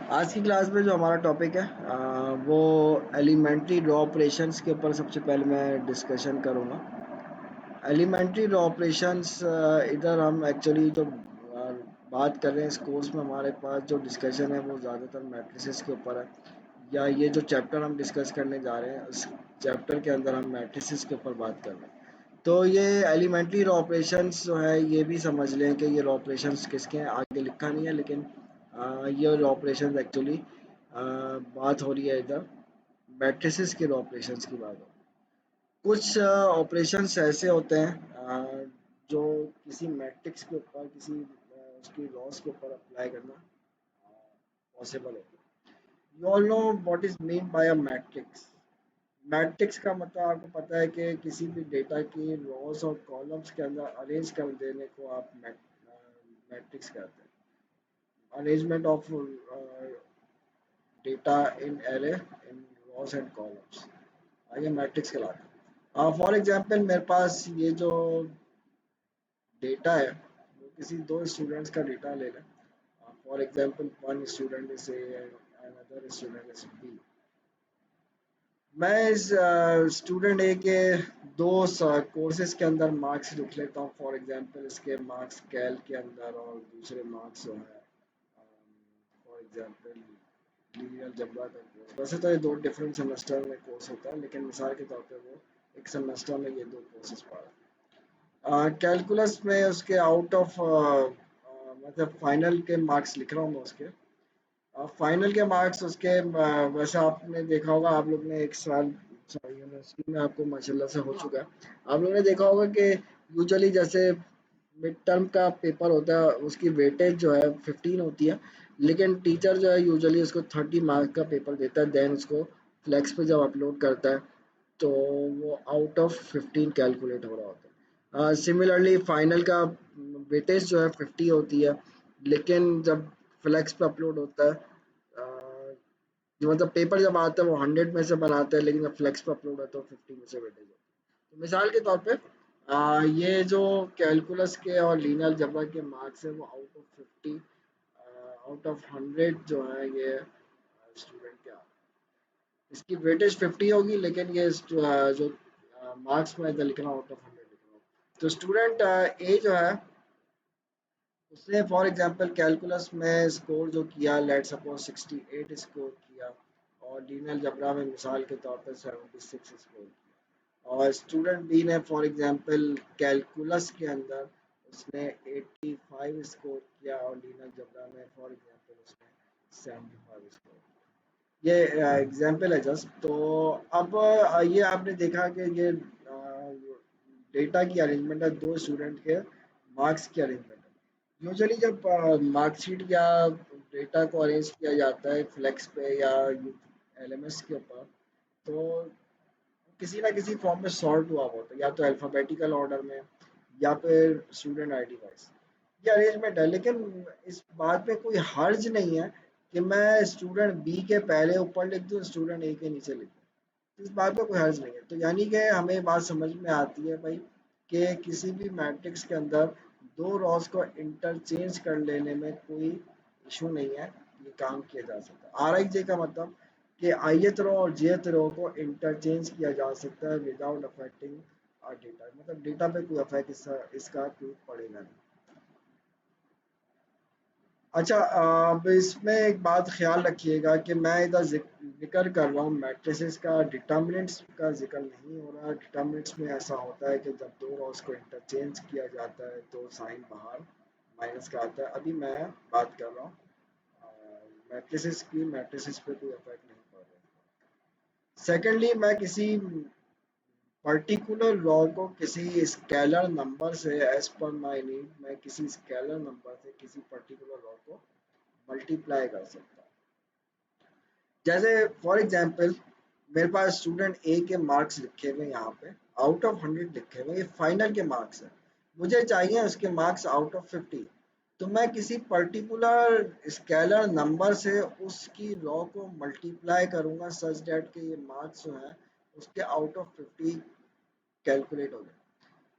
आज की क्लास में जो हमारा टॉपिक है वो एलिमेंट्री रॉ ऑपरेशंस के ऊपर सबसे पहले मैं डिस्कशन करूँगा। एलिमेंट्री रॉ ऑपरेशंस इधर हम एक्चुअली जो बात कर रहे हैं इस कोर्स में हमारे पास जो डिस्कशन है वो ज़्यादातर मैट्रिसेस के ऊपर है, या ये जो चैप्टर हम डिस्कस करने जा रहे हैं उस चैप्टर के अंदर हम मैट्रिसेस के ऊपर बात कर रहे हैं। तो ये एलिमेंट्री रॉ ऑपरेशंस जो है ये भी समझ लें कि ये रॉ ऑपरेशंस किसके हैं, आगे लिखा नहीं है लेकिन ये रॉ ऑपरेशंस एक्चुअली बात हो रही है इधर मैट्रिसेस के रॉ ऑपरेशंस की बात हो। कुछ ऑपरेशंस ऐसे होते हैं जो किसी मैट्रिक्स के ऊपर किसी उसकी लॉस के ऊपर अप्लाई करना पॉसिबल होता है। You all know what is mean by a matrix. Matrix का मतलब आपको पता है कि किसी भी डेटा की रोज और कॉलम्स के अंदर अरेंज कर देने को आप मैट्रिक्स कहते हैं। Arrangement of data in array in rows and columns आगे मैट्रिक्स कहलाता है। फॉर एग्जांपल मेरे पास ये जो डेटा है वो किसी दो स्टूडेंट्स का डेटा ले लें। For example one student is A and other student is B. मैं इस स्टूडेंट ए के दो कोर्सेज के अंदर मार्क्स लिख लेता हूँ। फॉर एग्जांपल इसके मार्क्स कैल के अंदर और दूसरे मार्क्स जो है फॉर एग्जांपल लीनियर अलजेब्रा का कोर्स। वैसे तो ये दो डिफरेंट सेमेस्टर में कोर्स होता है लेकिन मिसाल के तौर पे वो एक सेमेस्टर में ये दो कोर्सेज पढ़ा। कैलकुलस में उसके आउट ऑफ मतलब फाइनल के मार्क्स लिख रहा हूँ मैं उसके। फाइनल के मार्क्स उसके वैसे आपने देखा होगा, आप लोग ने एक साल यूनिवर्सिटी में आपको माशाल्लाह से हो चुका है। आप लोगों ने देखा होगा कि यूजुअली जैसे मिड टर्म का पेपर होता है उसकी वेटेज जो है 15 होती है, लेकिन टीचर जो है यूजुअली उसको 30 मार्क का पेपर देता है, देन उसको फ्लेक्स पे जब अपलोड करता है तो वो आउट ऑफ 15 कैलकुलेट हो रहा होता है। सिमिलरली फाइनल का वेटेज जो है 50 होती है, लेकिन जब फ्लेक्स पे अपलोड होता है जो मतलब पेपर जब आता है वो 100 में से बनाते हैं, लेकिन जब फ्लेक्स पे अपलोड होता है तो 50 में से वेटेज होती है। तो मिसाल के तौर पे ये जो कैलकुलस के और लीनियर अलजेब्रा के मार्क्स है वो आउट ऑफ 50 आउट ऑफ 100 जो है ये स्टूडेंट के आते हैं। इसकी वेटेज 50 होगी लेकिन ये जो मार्क्स में इधर लिख रहा हूँ आउट ऑफ 100 लिख रहा हूँ। तो स्टूडेंट ए जो है उसने फॉर एग्जांपल कैलकुलस में स्कोर जो किया लेट सपोज 68 स्कोर किया, और लीनियर अलजेब्रा में मिसाल के तौर पर 76 स्कोर किया, और स्टूडेंट बी ने फॉर एग्जांपल कैलकुलस के अंदर उसने 85 स्कोर किया और लीनियर अलजेब्रा में फॉर एग्जांपल उसने 75 स्कोर किया। ये एग्जांपल है जस्ट। तो अब ये आपने देखा कि ये डेटा की अरेंजमेंट है, दो स्टूडेंट के मार्क्स की अरेंजमेंट है। यूजुअली जब मार्कशीट या डेटा को अरेंज किया जाता है फ्लेक्स पे या एलएमएस के ऊपर, तो किसी ना किसी फॉर्म में सॉर्ट हुआ होता है, या तो अल्फ़ाबेटिकल ऑर्डर में या फिर स्टूडेंट आईडी वाइज। ये अरेंजमेंट है, लेकिन इस बात में कोई हर्ज नहीं है कि मैं स्टूडेंट बी के पहले ऊपर लिख दूँ, स्टूडेंट ए के नीचे लिख दूँ। इस बात में कोई हर्ज नहीं है। तो यानी कि हमें बात समझ में आती है भाई कि किसी भी मैट्रिक्स के अंदर दो रॉस को इंटरचेंज कर लेने में कोई इशू नहीं है, ये काम किया जा सकता है। आर आई जे का मतलब कि ith रो और jth रो को इंटरचेंज किया जा सकता है विदाउट अफेक्टिंग डेटा, मतलब डेटा पे कोई अफेक्ट इसका कोई पड़ेगा नहीं। अच्छा, अब इसमें एक बात ख्याल रखिएगा कि मैं इधर जिक्र कर रहा हूँ मैट्रिसेस का, डिटर्मिनेंट्स का जिक्र नहीं हो रहा। डिटर्मिनेंट्स में ऐसा होता है कि जब दो रॉस को इंटरचेंज किया जाता है तो साइन बाहर माइनस का आता है। अभी मैं बात कर रहा हूँ मैट्रिसेस की, मैट्रिसेस पे कोई अफेक्ट नहीं पड़ रहा। सेकेंडली, मैं किसी पर्टिकुलर लॉ को किसी स्केलर नंबर से एज पर माय नीड, मैं किसी स्केलर नंबर से किसी पर्टिकुलर लॉ को मल्टीप्लाई कर सकता हूँ। जैसे फॉर एग्जांपल मेरे पास स्टूडेंट ए के मार्क्स लिखे हुए यहाँ पे आउट ऑफ 100 लिखे हुए, ये फाइनल के मार्क्स है। मुझे चाहिए उसके मार्क्स आउट ऑफ 50। तो मैं किसी पर्टिकुलर स्केलर नंबर से उसकी लॉ को मल्टीप्लाई करूंगा सच दैट के ये मार्क्स जो है उसके आउट ऑफ 50 कैलकुलेट हो जाए।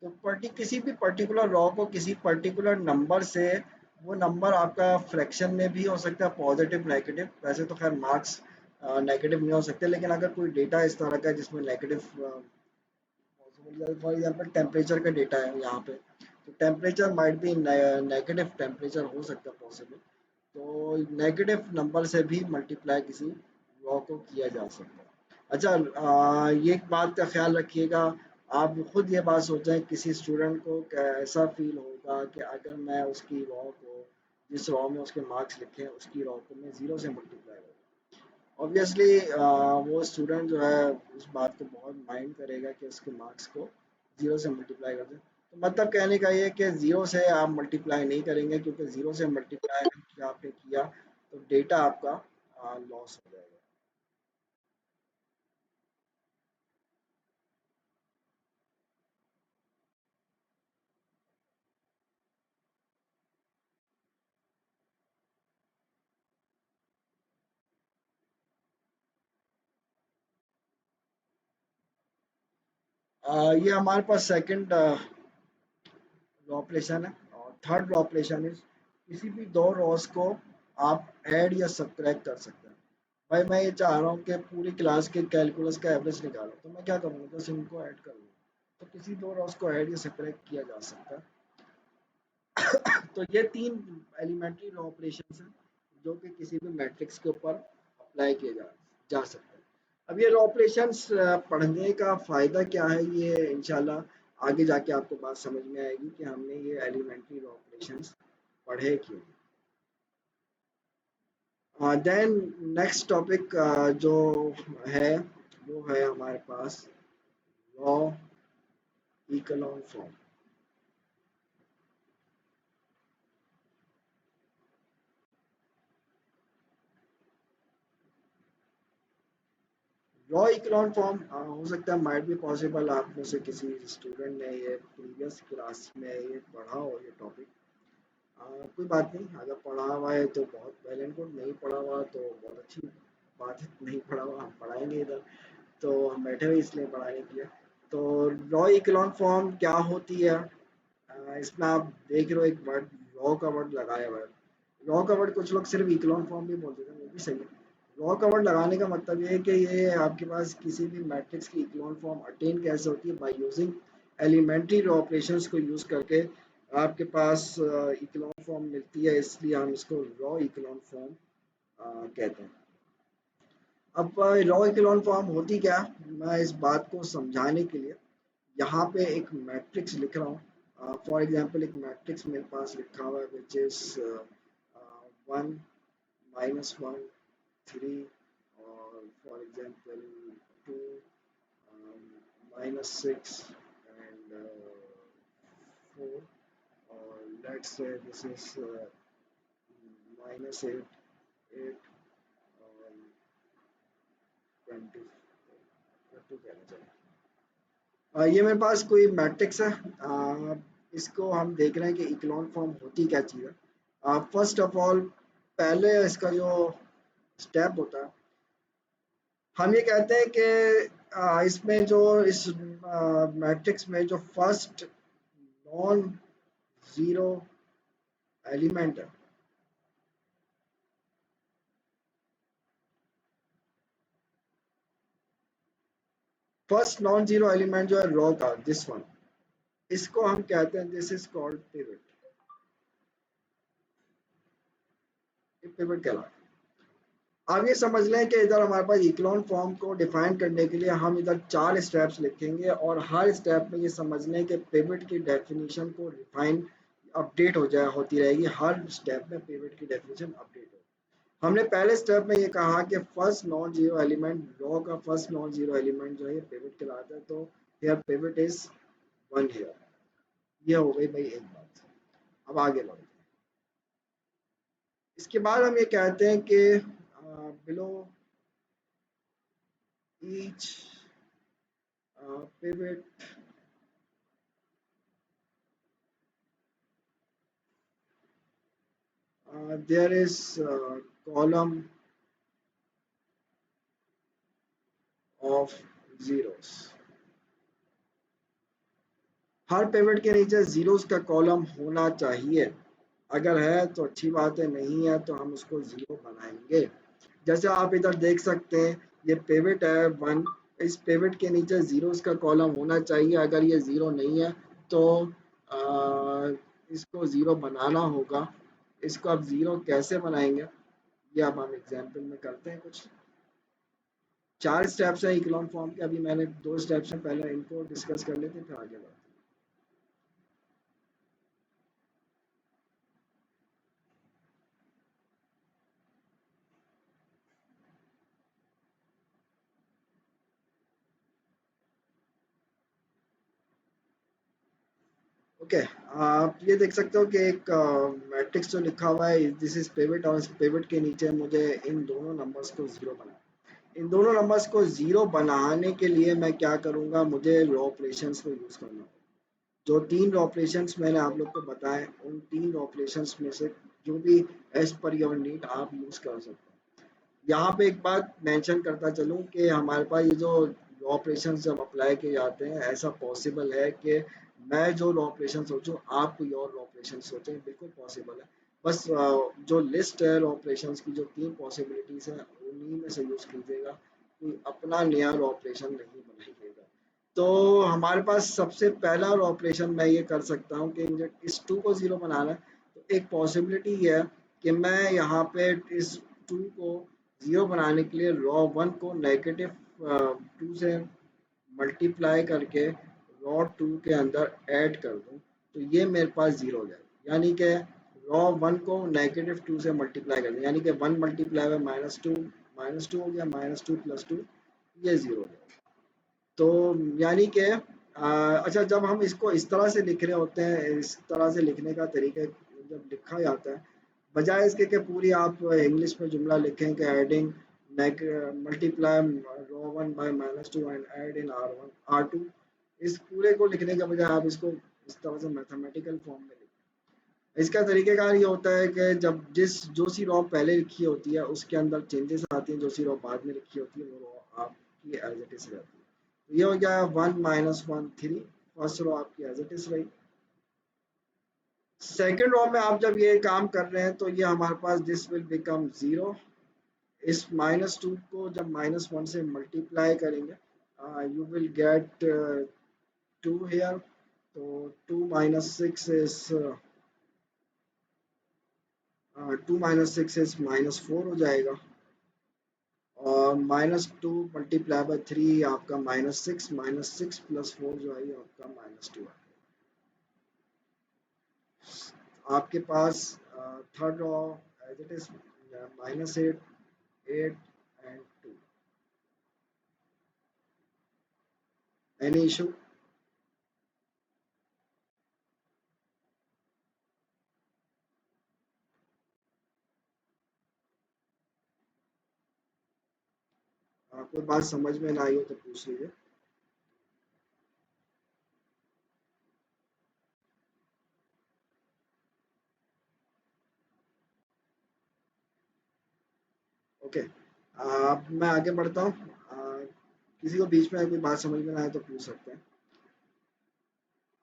तो किसी भी पर्टिकुलर लॉ को किसी पर्टिकुलर नंबर से वो नंबर आपका फ्रैक्शन में भी हो सकता है, पॉजिटिव नेगेटिव। वैसे तो खैर मार्क्स नेगेटिव नहीं हो सकते, लेकिन अगर कोई डेटा इस तरह का है जिसमें negative possible, for example temperature का डेटा है यहाँ पे, तो temperature might be negative temperature हो सकता है पॉसिबल, तो नेगेटिव नंबर से भी मल्टीप्लाई किसी लॉ को किया जा सकता है। अच्छा, ये एक बात का ख्याल रखिएगा, आप खुद ये बात सोचें किसी स्टूडेंट को कैसा फील होगा कि अगर मैं उसकी लॉ को, जिस लॉ में उसके मार्क्स लिखे हैं उसकी लॉ को मैं ज़ीरो से मल्टीप्लाई करूँ। ऑब्वियसली वो स्टूडेंट जो है उस बात को बहुत माइंड करेगा कि उसके मार्क्स को ज़ीरो से मल्टीप्लाई कर दें। तो मतलब कहने का ये है कि ज़ीरो से आप मल्टीप्लाई नहीं करेंगे, क्योंकि ज़ीरो से मल्टीप्लाई अगर आपने किया तो डेटा आपका लॉस हो जाएगा। ये हमारे पास सेकंड लॉ ऑपरेशन है, और थर्ड लॉ ऑपरेशन इज किसी भी दो रॉस को आप ऐड या सब्ट्रैक्ट कर सकते हैं। भाई मैं ये चाह रहा हूँ कि पूरी क्लास के कैलकुलस का एवरेज निकालो, तो मैं क्या करूँगा, बस इनको ऐड कर लूँ। तो किसी दो रॉस को ऐड या सब्ट्रैक्ट किया जा सकता है। तो ये तीन एलिमेंट्री लॉ ऑपरेशंस हैं जो कि किसी भी मैट्रिक्स के ऊपर अप्लाई किए जा सकते हैं। अब ये लॉ ऑपरेशंस पढ़ने का फ़ायदा क्या है, ये इंशाल्लाह आगे जाके आपको बात समझ में आएगी कि हमने ये एलिमेंट्री लॉ ऑपरेशंस पढ़े क्यों। देन नेक्स्ट टॉपिक जो है वो है हमारे पास लॉ इकोलॉन फॉर्म। लॉ इकोलॉन फॉर्म हो सकता है माइट बी पॉसिबल आप में से किसी स्टूडेंट ने ये प्रीवियस क्लास में ये पढ़ा हो ये टॉपिक। कोई बात नहीं, अगर पढ़ा हुआ है तो बहुत वेल एंड गुड, नहीं पढ़ा हुआ तो बहुत अच्छी बात है, नहीं पढ़ा हुआ हम पढ़ाएंगे इधर, तो हम बैठे हुए इसलिए पढ़ाने के लिए। तो लॉ इकोलॉन फॉर्म क्या होती है, इसमें आप देख रहे हो एक वर्ड लॉ का वर्ड लगाया हुआ है। लॉ का वर्ड कुछ लोग सिर्फ इकोलॉन फॉर्म भी बोलते थे, वो भी सही है। लॉ का वर्ड लगाने का मतलब ये है कि ये आपके पास किसी भी मैट्रिक्स की इकोलॉन फॉर्म अटेन कैसे होती है, by using elementary row operations को यूज करके आपके पास इकोलॉन फॉर्म मिलती है, इसलिए हम इसको लॉ इकोलॉन फॉर्म कहते हैं। अब लॉ इकोलॉन फॉर्म होती क्या है? मैं इस बात को समझाने के लिए यहाँ पे एक मैट्रिक्स लिख रहा हूँ। फॉर एग्जांपल एक मैट्रिक्स मेरे पास लिखा हुआ है विच इज 1 -1 3, और फॉर एग्जांपल 2 -6 एंड 4, और लेट्स से दिस इज -8 और 20 कहना चाहिए। ये मेरे पास कोई मैट्रिक्स है। इसको हम देख रहे हैं कि इकोलॉन फॉर्म होती क्या चीज़ है। फर्स्ट ऑफ ऑल पहले इसका जो स्टेप होता है, हम ये कहते हैं कि इसमें जो इस मैट्रिक्स में जो फर्स्ट नॉन जीरो एलिमेंट है, फर्स्ट नॉन जीरो एलिमेंट जो है रो का, दिस वन, इसको हम कहते हैं दिस इज कॉल्ड पिवट। ये पिवट कहलाता है। आप ये समझ लें कि इधर हमारे पास इक्लोन फॉर्म को डिफाइन करने के लिए हम इधर 4 स्टेप्स लिखेंगे, और हर स्टेप में ये समझ लें कि पिवट की डेफिनेशन को रिफाइन अपडेट हो जाए होती रहेगी, हर स्टेप में पिवट की डेफिनेशन अपडेट हो। हमने पहले स्टेप में ये कहा कि first non zero element law का फर्स्ट नॉन जीरो एलिमेंट जो है पिवट कहलाता है, तो हियर पिवट इज 1 हियर। ये हो गई भाई एक बात। अब आगे बढ़ते हैं। इसके बाद हम ये कहते हैं कि below each pivot there is column of zeros। Her pivot के नीचे जीरोस का कॉलम होना चाहिए। अगर है तो अच्छी बात है, नहीं है तो हम उसको ज़ीरो बनाएंगे। जैसे आप इधर देख सकते हैं, ये पिवट है 1, इस पिवट के नीचे ज़ीरोस का कॉलम होना चाहिए। अगर ये ज़ीरो नहीं है तो इसको ज़ीरो बनाना होगा। इसको अब ज़ीरो कैसे बनाएंगे, ये अब हम एग्जाम्पल में करते हैं कुछ। 4 स्टेप्स है इकोलॉन फॉर्म के, अभी मैंने 2 स्टेप्स हैं, पहले इनको डिस्कस कर लेते हैं फिर आगे बढ़ते हैं। ओके, आप ये देख सकते हो कि एक मैट्रिक्स जो लिखा हुआ है दिस इज पिवट, और इस पिवट के नीचे मुझे इन दोनों नंबर्स को ज़ीरो बनाना। इन दोनों नंबर्स को ज़ीरो बनाने के लिए मैं क्या करूँगा, मुझे रो ऑपरेशंस को यूज़ करना होगा। जो 3 ऑपरेशंस मैंने आप लोग को बताए, उन 3 ऑपरेशंस में से जो भी एज़ पर योर नीड आप यूज़ कर सकते हो। यहाँ पे एक बात मेंशन करता चलूँ कि हमारे पास ये जो लॉ ऑपरेशंस जब अप्लाई किए जाते हैं, ऐसा पॉसिबल है कि मैं जो लॉ ऑपरेशन सोचूं आप कोई और लॉ ऑपरेशन सोचें, बिल्कुल पॉसिबल है। बस जो लिस्ट है लॉ ऑपरेशंस की, जो 3 पॉसिबिलिटीज़ हैं उन्हीं में से यूज़ कीजिएगा, कोई अपना नया लॉ ऑपरेशन नहीं बनाइएगा। तो हमारे पास सबसे पहला लॉ ऑपरेशन मैं ये कर सकता हूँ कि मुझे इस 2 को ज़ीरो बनाना है। तो एक पॉसिबिलिटी ये है कि मैं यहाँ पे इस 2 को ज़ीरो बनाने के लिए रॉ 1 को नेगेटिव 2 से मल्टीप्लाई करके रॉ 2 के अंदर ऐड कर दूँ, तो ये मेरे पास ज़ीरो हो जाएगा। यानी कि रॉ 1 को नेगेटिव 2 से मल्टीप्लाई कर दें, यानी कि 1 मल्टीप्लाई बाय -2 हो गया, -2 + 2, ये ज़ीरो हो जाएगा। तो यानी कि अच्छा, जब हम इसको इस तरह से लिख रहे होते हैं, इस तरह से लिखने का तरीका जब लिखा जाता है, बजाय इसके कि पूरी आप इंग्लिश में जुमला लिखें कि adding multiply row 1 by -2 and add in R1 R2, इस पूरे को लिखने के बजाय आप इसको इस तरह से मैथमेटिकल फॉर्म में लिखें। इसका तरीक़ेकार ये होता है कि जब जो सी रॉ पहले लिखी होती है उसके अंदर चेंजेस आती हैं, जो सी रॉ बाद में लिखी होती है वो रॉ आपकी एज इट इज़ रहती है। तो ये हो गया 1 -1 3, फर्स्ट रो आपकी एज इट इज़ रही। सेकंड रो में आप जब ये काम कर रहे हैं तो ये हमारे पास दिस विल बिकम ज़ीरो। इस -2 को जब -1 से मल्टीप्लाई करेंगे, यू विल गेट 2 हियर। तो 2 -6 इज -4 हो जाएगा, और -2 मल्टीप्लाई बाय 3 आपका -6, -6 + 4 जो है ये आपका -2 है। आपके पास third row as it is -8, 8 and 2। Any issue? कोई बात समझ में ना आई हो तो पूछ लीजिए। ओके, अब मैं आगे बढ़ता हूँ। किसी को बीच में कोई बात समझ में ना आए तो पूछ सकते हैं।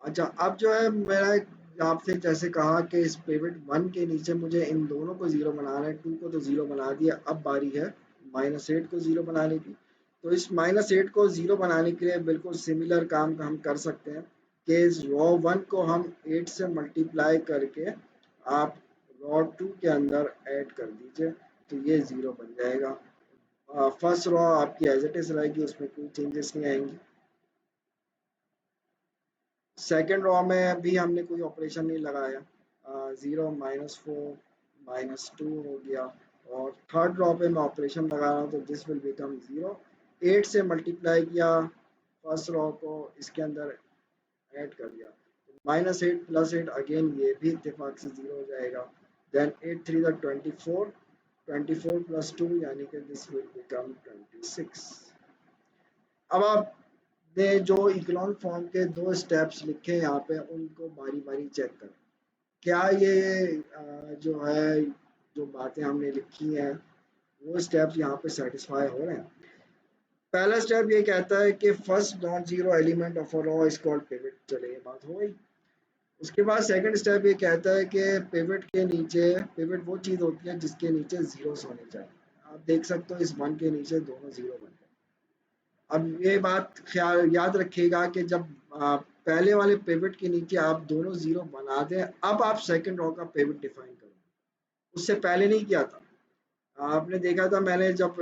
अच्छा, अब जो है मेरा आपसे जैसे कहा कि इस पिवट 1 के नीचे मुझे इन दोनों को ज़ीरो बनाना है, 2 को तो ज़ीरो बना दिया, अब बारी है -8 को ज़ीरो बनाने की। तो इस -8 को ज़ीरो बनाने के लिए बिल्कुल सिमिलर काम हम कर सकते हैं कि इस रॉ 1 को हम 8 से मल्टीप्लाई करके आप रॉ 2 के अंदर ऐड कर दीजिए, तो ये ज़ीरो बन जाएगा। फर्स्ट रॉ आपकी एज इट इज़ रहेगी, उसमें कोई चेंजेस नहीं आएंगी। सेकंड रॉ में भी हमने कोई ऑपरेशन नहीं लगाया, 0 -4 -2 हो गया। और थर्ड रॉ पे मैं ऑपरेशन लगा रहा हूँ तो दिस विल बिकम 0। 8 से मल्टीप्लाई किया फर्स्ट रॉ को, इसके अंदर ऐड कर दिया, -8 + 8 अगेन ये भी इत्तेफाक से 0 हो जाएगा। देन 8 3 24, 24 + 2 यानी कि दिस विल बिकम 26। अब आपने जो इकोलॉन फॉर्म के 2 स्टेप्स लिखे हैं यहाँ पे, उनको बारी-बारी चेक करें। क्या ये जो है, जो बातें हमने लिखी हैं, वो स्टेप्स यहाँ पे सैटिस्फाई हो रहे हैं? पहला स्टेप ये कहता है कि first non zero element of a raw is called pivot. चलिए, ये बात हो गई। उसके बाद सेकंड स्टेप ये कहता है कि पिवट के नीचे, पिवट वो चीज़ होती है जिसके नीचे जीरोस होने चाहिए। आप देख सकते हो इस वन के नीचे दोनों जीरो बन गए। अब ये बात ख्याल याद रखिएगा कि जब पहले वाले पिवट के नीचे आप दोनों जीरो बना दें, अब आप सेकंड रो का पिवट डिफाइन करो, उससे पहले नहीं किया था। आपने देखा था मैंने जब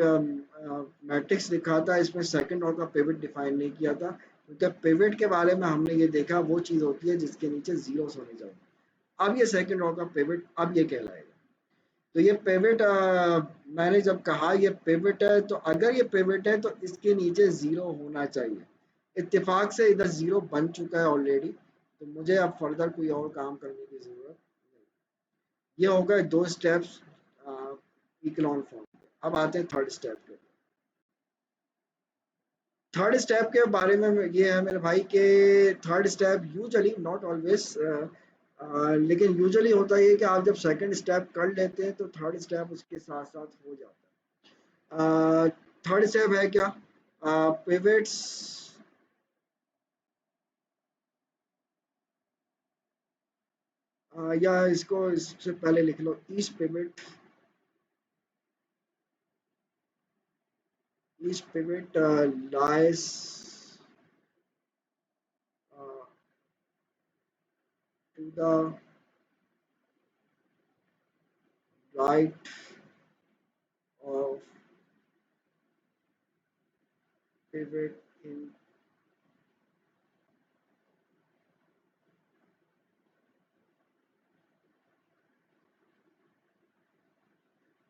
मैट्रिक्स लिखा था इसमें सेकंड रो का पिवट डिफाइन नहीं किया था, क्योंकि पिवट के बारे में हमने ये देखा वो चीज़ होती है जिसके नीचे जीरोस होने चाहिए। अब ये सेकंड रो का पिवट अब ये कहलाएगा। तो ये पिवट मैंने जब कहा ये पिवट है, तो अगर ये पिवट है तो इसके नीचे ज़ीरो होना चाहिए। इत्तेफाक से इधर ज़ीरो बन चुका है ऑलरेडी, तो मुझे अब फर्दर कोई और काम करने की ज़रूरत नहीं। ये हो गए 2 स्टेप्स इकोलॉन फॉर्म के। अब आते हैं थर्ड स्टेप पे। थर्ड स्टेप के बारे में ये है मेरे भाई कि third step usually not always लेकिन यूजुअली होता है कि आप जब सेकंड स्टेप कर लेते हैं तो थर्ड स्टेप उसके साथ साथ हो जाता है। थर्ड स्टेप है क्या? पिवट्स, या इसको इससे पहले लिख लो each pivot lies to the right of pivot in.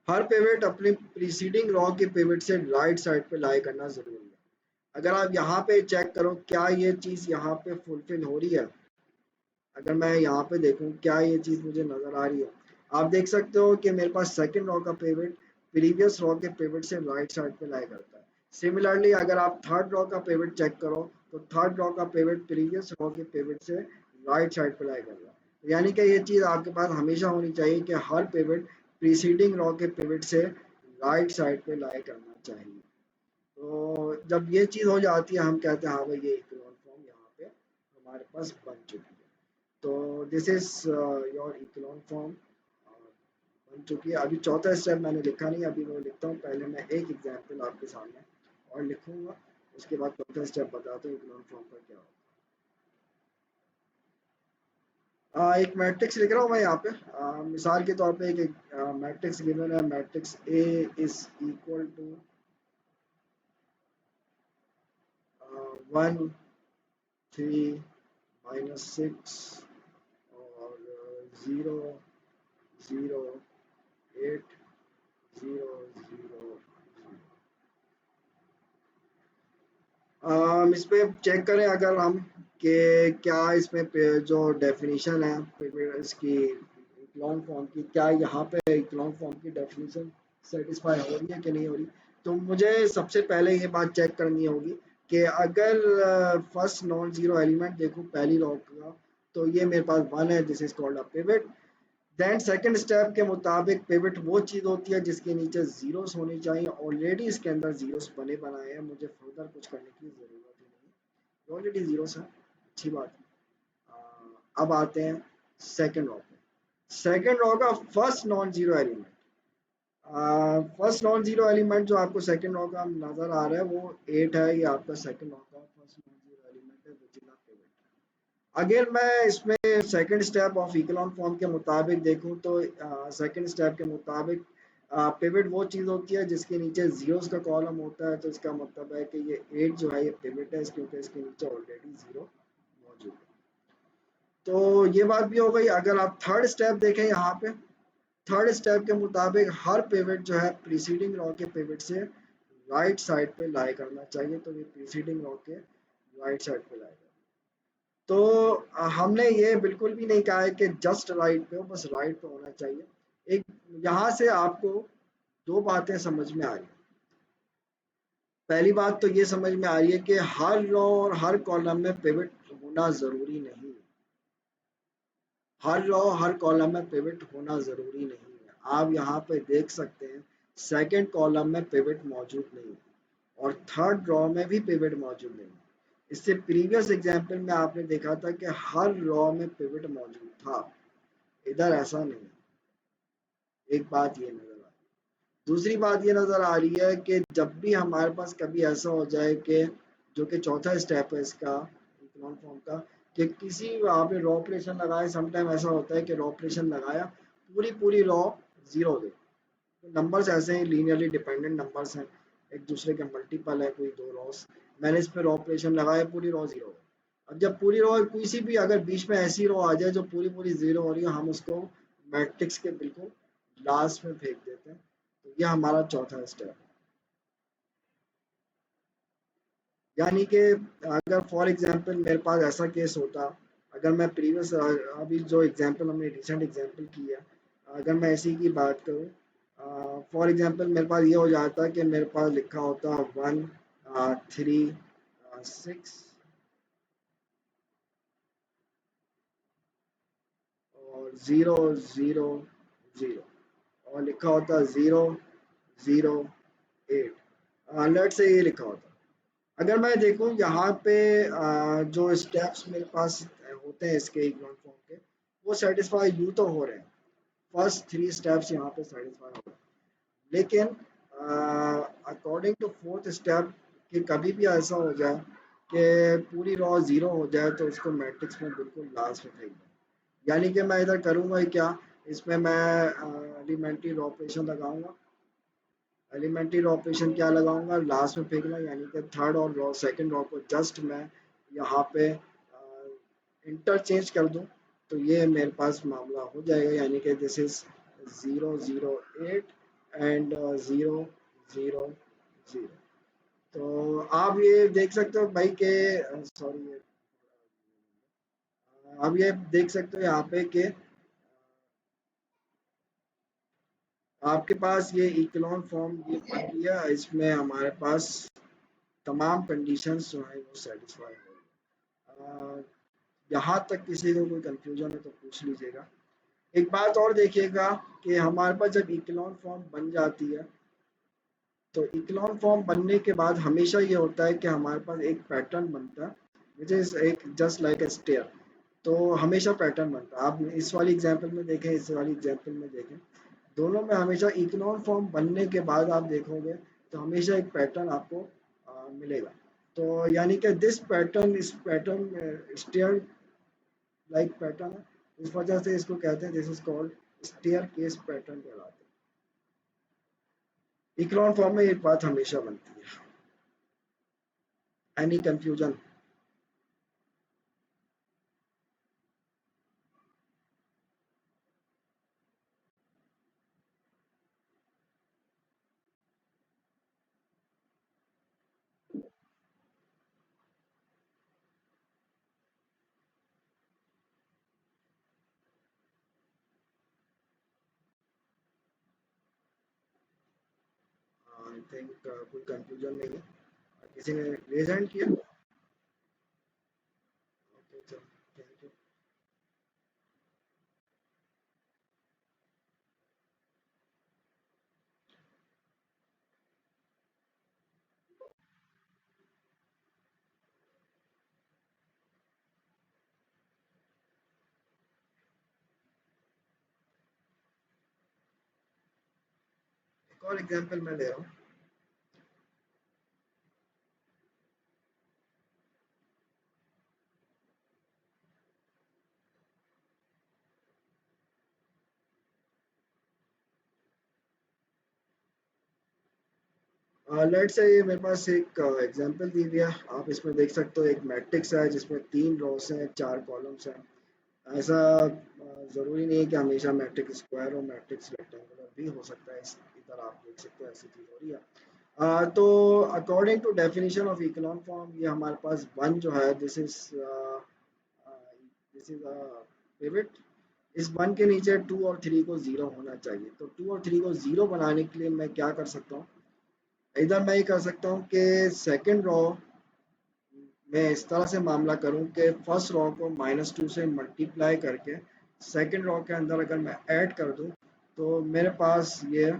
हर पिवट अपने प्रीसीडिंग रॉ के पिवट से राइट साइड पे लाई करना जरूरी है। अगर आप यहाँ पे चेक करो क्या ये चीज़ यहाँ पे फुलफिल हो रही है, अगर मैं यहाँ पे देखूँ क्या ये चीज़ मुझे नज़र आ रही है, आप देख सकते हो कि मेरे पास सेकंड रॉ का पिवट प्रीवियस रॉ के पिवट से राइट साइड पे लाई करता है। सिमिलरली अगर आप थर्ड रॉ का पिवट चेक करो तो थर्ड रॉ का पिवट प्रीवियस रॉ के पिवट से राइट साइड पे लाई कर रहा है। यानी कि ये चीज़ आपके पास हमेशा होनी चाहिए कि हर पिवट प्रीसीडिंग रॉ के पिवट से राइट साइड पे लाई करना चाहिए। तो जब ये चीज़ हो जाती है हम कहते हैं हाँ भाई ये इकोलॉन फॉर्म यहाँ पे हमारे पास बन चुकी है। तो this is your echelon form बन चुकी है। अभी चौथा स्टेप मैंने लिखा नहीं, अभी मैं लिखता हूँ। पहले मैं एक एग्जाम्पल आपके सामने और लिखूंगा, उसके बाद चौथा स्टेप बताता हूँ इकोलॉन फॉर्म का क्या होगा। एक मैट्रिक्स लिख रहा हूँ मैं यहाँ पे। मिसाल के तौर पे एक मैट्रिक्स गिवन है, matrix A is equal to 1 3 -6 और 0 0 8 0 0। इस पे चेक करें अगर हम कि क्या इसमें जो डेफिनेशन है इसकी इकोलॉन फॉर्म की, क्या यहाँ पे इकोलॉन फॉर्म की डेफिनेशन सेटिस्फाई हो रही है कि नहीं हो रही। तो मुझे सबसे पहले ये बात चेक करनी होगी कि अगर फर्स्ट नॉन जीरो एलिमेंट देखूँ पहली रॉ का, तो ये मेरे पास वन है, this is called a pivot. Then second step के मुताबिक पिवट वो चीज़ होती है जिसके नीचे जीरोस होनी चाहिए। ऑलरेडी इसके अंदर जीरोस बने बनाए हैं, मुझे फर्दर कुछ करने की ज़रूरत ही नहीं, ऑलरेडी जीरोस है, अच्छी बात है। अब आते हैं सेकंड रॉ पे। सेकंड रॉ का first non zero element, first non zero element जो आपको सेकंड रॉ का नजर आ रहा है वो 8 है। ये आपका सेकंड रॉ का फर्स्ट नॉन जीरो एलिमेंट है विच इज अ पिवट। अगर मैं इसमें सेकंड स्टेप ऑफ इकोलॉन फॉर्म के मुताबिक देखूं तो सेकंड स्टेप के मुताबिक पिवट वो चीज़ होती है जिसके नीचे जीरोस का कॉलम होता है। तो इसका मतलब है कि ये 8 जो है ये पिवट है क्योंकि इसके नीचे ऑलरेडी जीरो मौजूद है। तो ये बात भी हो गई। अगर आप थर्ड स्टेप देखें यहाँ पे, थर्ड स्टेप के मुताबिक हर पिवट जो है प्रीसीडिंग रॉ के पिवट से राइट साइड पे लाई करना चाहिए। तो ये प्रीसीडिंग रॉ के राइट साइड पे लाई करना। तो हमने ये बिल्कुल भी नहीं कहा है कि जस्ट राइट पे हो, बस राइट पे होना चाहिए। एक यहाँ से आपको दो बातें समझ में आ रही हैं। पहली बात तो ये समझ में आ रही है कि हर रो और हर कॉलम में पिवट होना ज़रूरी नहीं है। हर रो हर कॉलम में पिवट होना ज़रूरी नहीं है। आप यहाँ पे देख सकते हैं सेकंड कॉलम में पिवट मौजूद नहीं है और थर्ड रो में भी पिवट मौजूद नहीं है। इससे प्रीवियस एग्जाम्पल में आपने देखा था कि हर रॉ में पिवट मौजूद था, इधर ऐसा नहीं है। एक बात ये नजर आ रही है। दूसरी बात ये नजर आ रही है कि जब भी हमारे पास कभी ऐसा हो जाए कि जो कि चौथा स्टेप है इसका इकोनॉन फॉर्म का, कि किसी आपने रॉ ऑपरेशन लगाया, समटाइम ऐसा होता है कि रॉ ऑपरेशन लगाया, पूरी पूरी रॉ जीरो दे। तो नंबर्स ऐसे हैं, लीनियरली डिपेंडेंट नंबर्स हैं, एक दूसरे के मल्टीपल है, कोई दो रॉस, मैंने इस पे रॉ ऑपरेशन लगाया, पूरी रॉ जीरो है। अब जब पूरी रॉ किसी भी अगर बीच में ऐसी रॉ आ जाए जो पूरी पूरी जीरो हो रही है, हम उसको मैट्रिक्स के बिल्कुल लास्ट में फेंक देते हैं। तो यह हमारा चौथा स्टेप है। यानी कि अगर फॉर एग्जांपल मेरे पास ऐसा केस होता, अगर मैं प्रीवियस अभी जो एग्जांपल हमने रिसेंट एग्जांपल की है, अगर मैं इसी की बात करूँ, फॉर एग्जांपल मेरे पास ये हो जाता कि मेरे पास लिखा होता 1 3 6 और 0 0 0 और लिखा होता 0 0 8, लेट से ये लिखा होता। अगर मैं देखूं यहाँ पे जो स्टेप्स मेरे पास होते हैं इसके इग्नोर फॉर्म के, वो सेटिस्फाई यू तो हो रहे हैं, फर्स्ट थ्री स्टेप्स यहाँ पे सेटिस्फाई हो रहे हैं, लेकिन अकॉर्डिंग टू फोर्थ स्टेप कि कभी भी ऐसा हो जाए कि पूरी रॉ जीरो हो जाए तो उसको मैट्रिक्स में बिल्कुल लास्ट में फेंक दें। यानी कि मैं इधर करूँगा क्या, इसमें मैं एलिमेंट्री रॉ ऑपरेशन लगाऊंगा, एलिमेंट्री ऑपरेशन क्या लगाऊंगा, लास्ट में फेंकना, यानी कि थर्ड और रॉ सेकंड रॉ को जस्ट मैं यहाँ पे इंटरचेंज कर दूं, तो ये मेरे पास मामला हो जाएगा। यानी कि दिस इज 0 0 8 एंड 0 0 0। तो आप ये देख सकते हो भाई के, सॉरी, आप ये देख सकते हो यहाँ पे कि आपके पास ये इक्लोन फॉर्म ये बन गया, इसमें हमारे पास तमाम कंडीशंस जो है वो सेटिस्फाई हो। यहाँ तक किसी को कोई कंफ्यूजन है तो पूछ लीजिएगा। एक बात और देखिएगा कि हमारे पास जब इक्लोन फॉर्म बन जाती है, तो इक्लोन फॉर्म बनने के बाद हमेशा ये होता है कि हमारे पास एक पैटर्न बनता है, विच इज एक जस्ट लाइक ए स्टेयर। तो हमेशा पैटर्न बनता है, आप इस वाली एग्जांपल में देखें, इस वाली एग्जांपल में देखें, दोनों में हमेशा इकोनॉन फॉर्म बनने के बाद आप देखोगे तो हमेशा एक पैटर्न आपको मिलेगा। तो यानी कि दिस पैटर्न, इस पैटर्न स्टेयर लाइक पैटर्न है, इस वजह से इसको कहते हैं, this is called staircase pattern कहलाते हैं। इकोनॉन फॉर्म में एक बात हमेशा बनती है। Any confusion? आई थिंक कोई कंफ्यूजन नहीं है। किसी ने रेज हैंड किया? ओके, चलो, थैंक यू। एक और एग्जांपल मैं ले रहा हूँ। लेट्स से ये मेरे पास एक एग्जांपल दी हुई है, आप इसमें देख सकते हो एक मैट्रिक्स है जिसमें 3 रोस हैं, 4 कॉलम्स हैं। ऐसा ज़रूरी नहीं है कि हमेशा मैट्रिक्स स्क्वायर और मैट्रिक्स रेक्टेंगुलर भी हो सकता है, इस इधर आप देख सकते हो ऐसी चीज़ हो रही है। तो अकॉर्डिंग टू डेफिनेशन ऑफ इकोनॉन फॉर्म, ये हमारे पास वन जो है, दिस इज पिवट। इस वन के नीचे टू और थ्री को जीरो होना चाहिए। तो टू और थ्री को जीरो बनाने के लिए मैं क्या कर सकता हूँ, इधर मैं ये कर सकता हूँ कि सेकंड रॉ मैं इस तरह से मामला करूँ कि फर्स्ट रॉ को -2 से मल्टीप्लाई करके सेकंड रॉ के अंदर अगर मैं ऐड कर दूँ, तो मेरे पास ये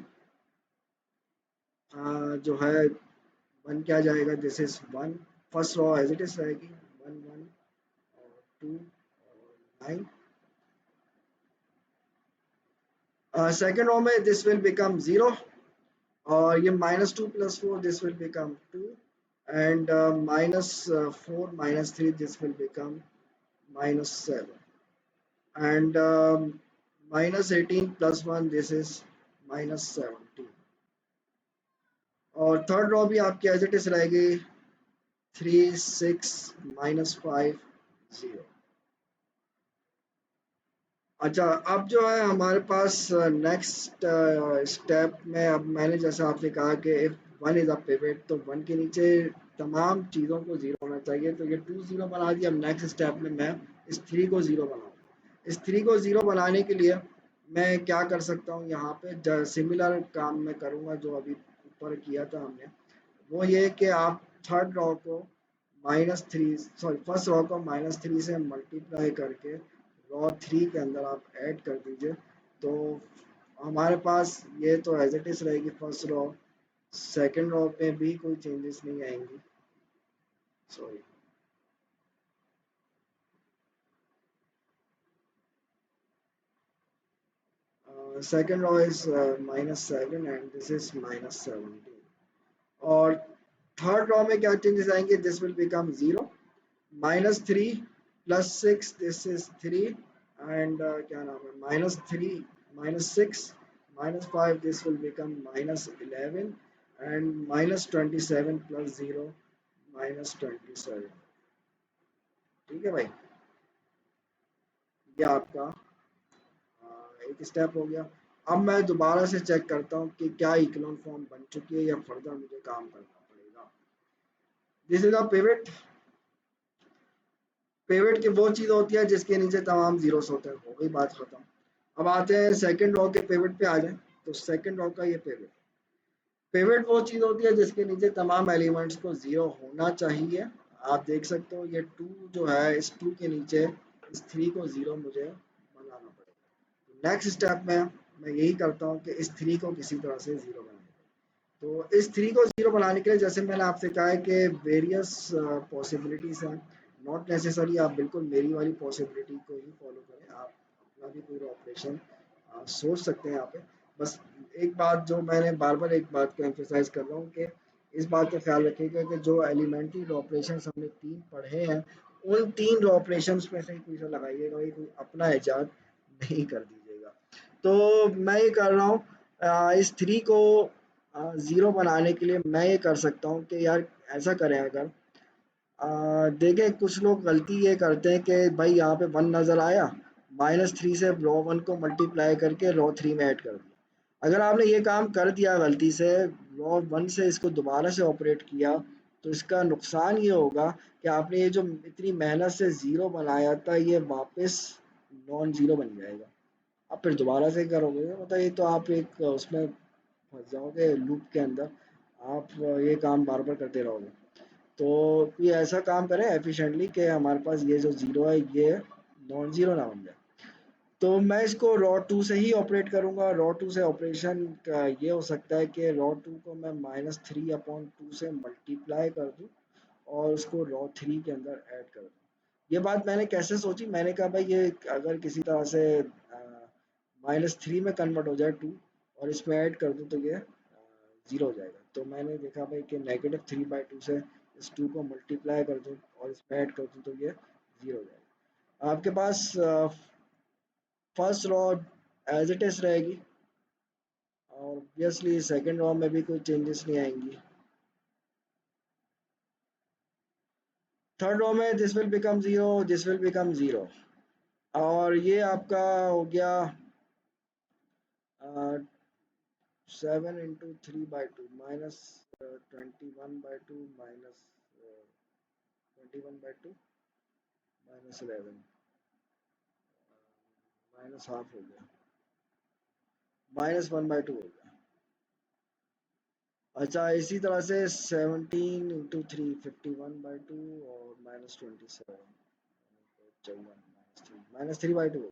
जो है बन क्या जाएगा, this is 1 first row as it is रहेगी 1 1 और 2 और 9। सेकेंड रो में दिस विल बिकम 0 और ये -2 + 4 this will become 2 and -4 -3 this will become -7 and -18 + 1 this is -17 और थर्ड रो भी आपकी एज इट इज रहेगी 3 6 -5 0। अच्छा, अब जो है हमारे पास नेक्स्ट स्टेप में, अब मैंने जैसा आपसे कहा कि if one is a pivot तो वन के नीचे तमाम चीज़ों को जीरो होना चाहिए, तो ये 2 0 बना दिया। अब नेक्स्ट स्टेप में मैं इस 3 को जीरो बनाऊँ। इस 3 को जीरो बनाने के लिए मैं क्या कर सकता हूँ, यहाँ पे सिमिलर काम मैं करूँगा जो अभी ऊपर किया था हमने। वो ये कि आप थर्ड रो को -3 सॉरी फर्स्ट रो को -3 से मल्टीप्लाई करके रो 3 के अंदर आप ऐड कर दीजिए, तो हमारे पास ये तो एज इट इज रहेगी फर्स्ट रो। सेकंड रो पे भी कोई चेंजेस नहीं आएंगी। Sorry, second row is -7 and this is -17 और थर्ड रो में क्या चेंजेस आएंगे, this will become 0 -3 + 6 this is 3 and क्या नाम है -3 -6 -5 दिस विल बिकम -11 एंड -27 + 0 -27। ठीक है भाई, ये आपका एक स्टेप हो गया। अब मैं दोबारा से चेक करता हूँ कि क्या इकोलॉन फॉर्म बन चुकी है या फर्दर मुझे काम करना पड़ेगा। This is a pivot. Pivot की वो चीज़ होती है जिसके नीचे तमाम जीरोस होते हैं। हो गई बात खत्म। अब आते हैं सेकंड रो के पिवट पे आ जाए, तो सेकंड रो का ये पिवट, पिवट वो चीज़ होती है जिसके नीचे तमाम एलिमेंट्स को जीरो होना चाहिए। आप देख सकते हो ये 2 जो है, इस 2 के नीचे इस 3 को जीरो मुझे बनाना पड़ेगा। नेक्स्ट स्टेप में मैं यही करता हूँ कि इस 3 को किसी तरह से जीरो बनाए। तो इस 3 को जीरो बनाने के लिए जैसे मैंने आपसे कहा है कि वेरियस पॉसिबिलिटीज़ हैं। नॉट नेसेसरी आप बिल्कुल मेरी वाली पॉसिबिलिटी को ही फॉलो करें, आप अपना भी पूरा ऑपरेशन सोच सकते हैं यहाँ पे। बस एक बात जो मैंने बार बार एक बात को एम्फेसाइज कर रहा हूँ कि इस बात का ख्याल रखिएगा कि जो एलिमेंट्री ऑपरेशन हमने 3 पढ़े हैं, उन 3 ऑपरेशन में से ही कोई सा लगाइएगा, वही कोई अपना ईजाद नहीं कर दीजिएगा। तो मैं ये कर रहा हूँ, इस 3 को ज़ीरो बनाने के लिए मैं ये कर सकता हूँ कि यार ऐसा करें अगर देखें, कुछ लोग गलती ये करते हैं कि भाई यहाँ पे 1 नज़र आया, -3 से रो 1 को मल्टीप्लाई करके रो 3 में ऐड कर दिया। अगर आपने ये काम कर दिया गलती से, रो 1 से इसको दोबारा से ऑपरेट किया, तो इसका नुकसान ये होगा कि आपने ये जो इतनी मेहनत से ज़ीरो बनाया था, ये वापस नॉन ज़ीरो बन जाएगा। अब फिर दोबारा से करोगे मतलब ये तो आप एक उसमें फँस जाओगे लूप के अंदर। आप ये काम बार-बार करते रहोगे। तो ये ऐसा काम करें एफिशिएंटली कि हमारे पास ये जो ज़ीरो है ये नॉन ज़ीरो ना बन जाए। तो मैं इसको रॉ 2 से ही ऑपरेट करूँगा। रॉ 2 से ऑपरेशन का ये हो सकता है कि रॉ 2 को मैं -3/2 से मल्टीप्लाई कर दूँ और उसको रॉ 3 के अंदर ऐड कर दूँ। ये बात मैंने कैसे सोची, मैंने कहा भाई ये अगर किसी तरह से -3 में कन्वर्ट हो जाए 2 और इसमें ऐड कर दूँ तो ये 0 हो जाएगा। तो मैंने देखा भाई कि -3/2 से इस 2 को मल्टीप्लाई कर दूँ और इसमें ऐड कर दूँ तो ये 0 हो जाएगा। आपके पास first row as it is रहेगी और ऑब्वियसली सेकंड रो में भी कोई चेंजेस नहीं आएंगी। थर्ड रो में this will become 0, this will become 0 और ये आपका हो गया 7 × 3/2 -21/2 -21/2 -11 माइनस हाफ हो गया, -1/2 हो गया। अच्छा, इसी तरह से 17 × 3 51/2 और -27 -3/2 हो गया।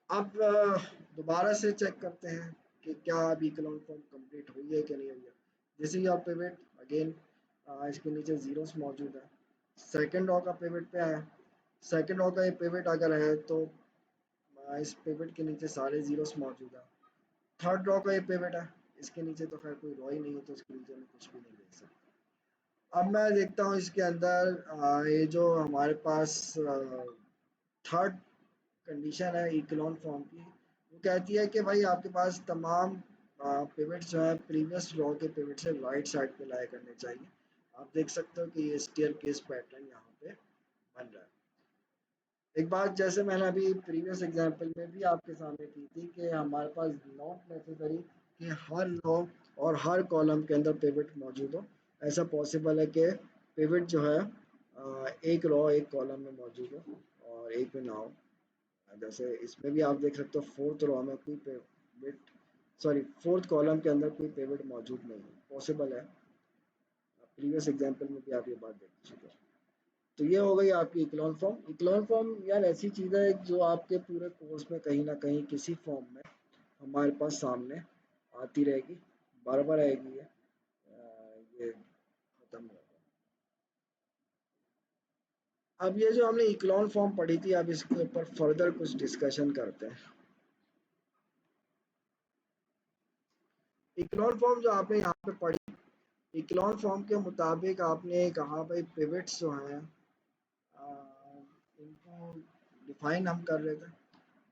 अब दोबारा से चेक करते हैं कि क्या अभी इकोलॉन फॉर्म कंप्लीट हुई है कि नहीं हुई है। जैसे ही आप पिवट अगेन इसके नीचे जीरोस मौजूद है। सेकंड रो का पिवट पे आया, सेकंड रो का ये पिवट अगर है तो इस पिवट के नीचे सारे जीरोस मौजूद है। थर्ड रो का ये पिवट है, इसके नीचे तो खैर कोई रो ही नहीं है तो इसके नीचे मैं कुछ भी नहीं देख सकता। अब मैं देखता हूँ इसके अंदर ये जो हमारे पास थर्ड कंडीशन है इक्लोन फॉर्म की, वो कहती है कि भाई आपके पास तमाम पिवट्स जो है प्रीवियस रो के पिवट से राइट साइड पे लाया करने चाहिए। आप देख सकते हो कि ये स्टेयर केस पैटर्न यहाँ पे बन रहा है। एक बात जैसे मैंने अभी प्रीवियस एग्जांपल में भी आपके सामने की थी कि हमारे पास नॉट नेसेसरी कि हर रो और हर कॉलम के अंदर पिवट मौजूद हो। ऐसा पॉसिबल है कि पिवट जो है एक रो एक कॉलम में मौजूद हो और एक में ना हो। जैसे इसमें भी आप देख सकते हो फोर्थ रो में कोई पिवट, सॉरी फोर्थ कॉलम के अंदर कोई पिवट मौजूद नहीं है, पॉसिबल है। प्रीवियस एग्जांपल में भी आप ये बात देख चुके हैं। तो ये हो गई आपकी इक्लोन फॉर्म। इक्लोन फॉर्म यार ऐसी चीज़ है जो आपके पूरे कोर्स में कहीं ना कहीं किसी फॉर्म में हमारे पास सामने आती रहेगी, बार बार आएगी ये खत्म नहीं होगा। अब ये जो हमने इक्लोन फॉर्म पढ़ी थी, अब इसके ऊपर फर्दर कुछ डिस्कशन करते हैं। इक्लोन फॉर्म जो आपने यहाँ पे पढ़ी, इक्लोन फॉर्म के मुताबिक आपने कहा भाई पिवट्स जो हैं इनको डिफाइन हम कर रहे थे।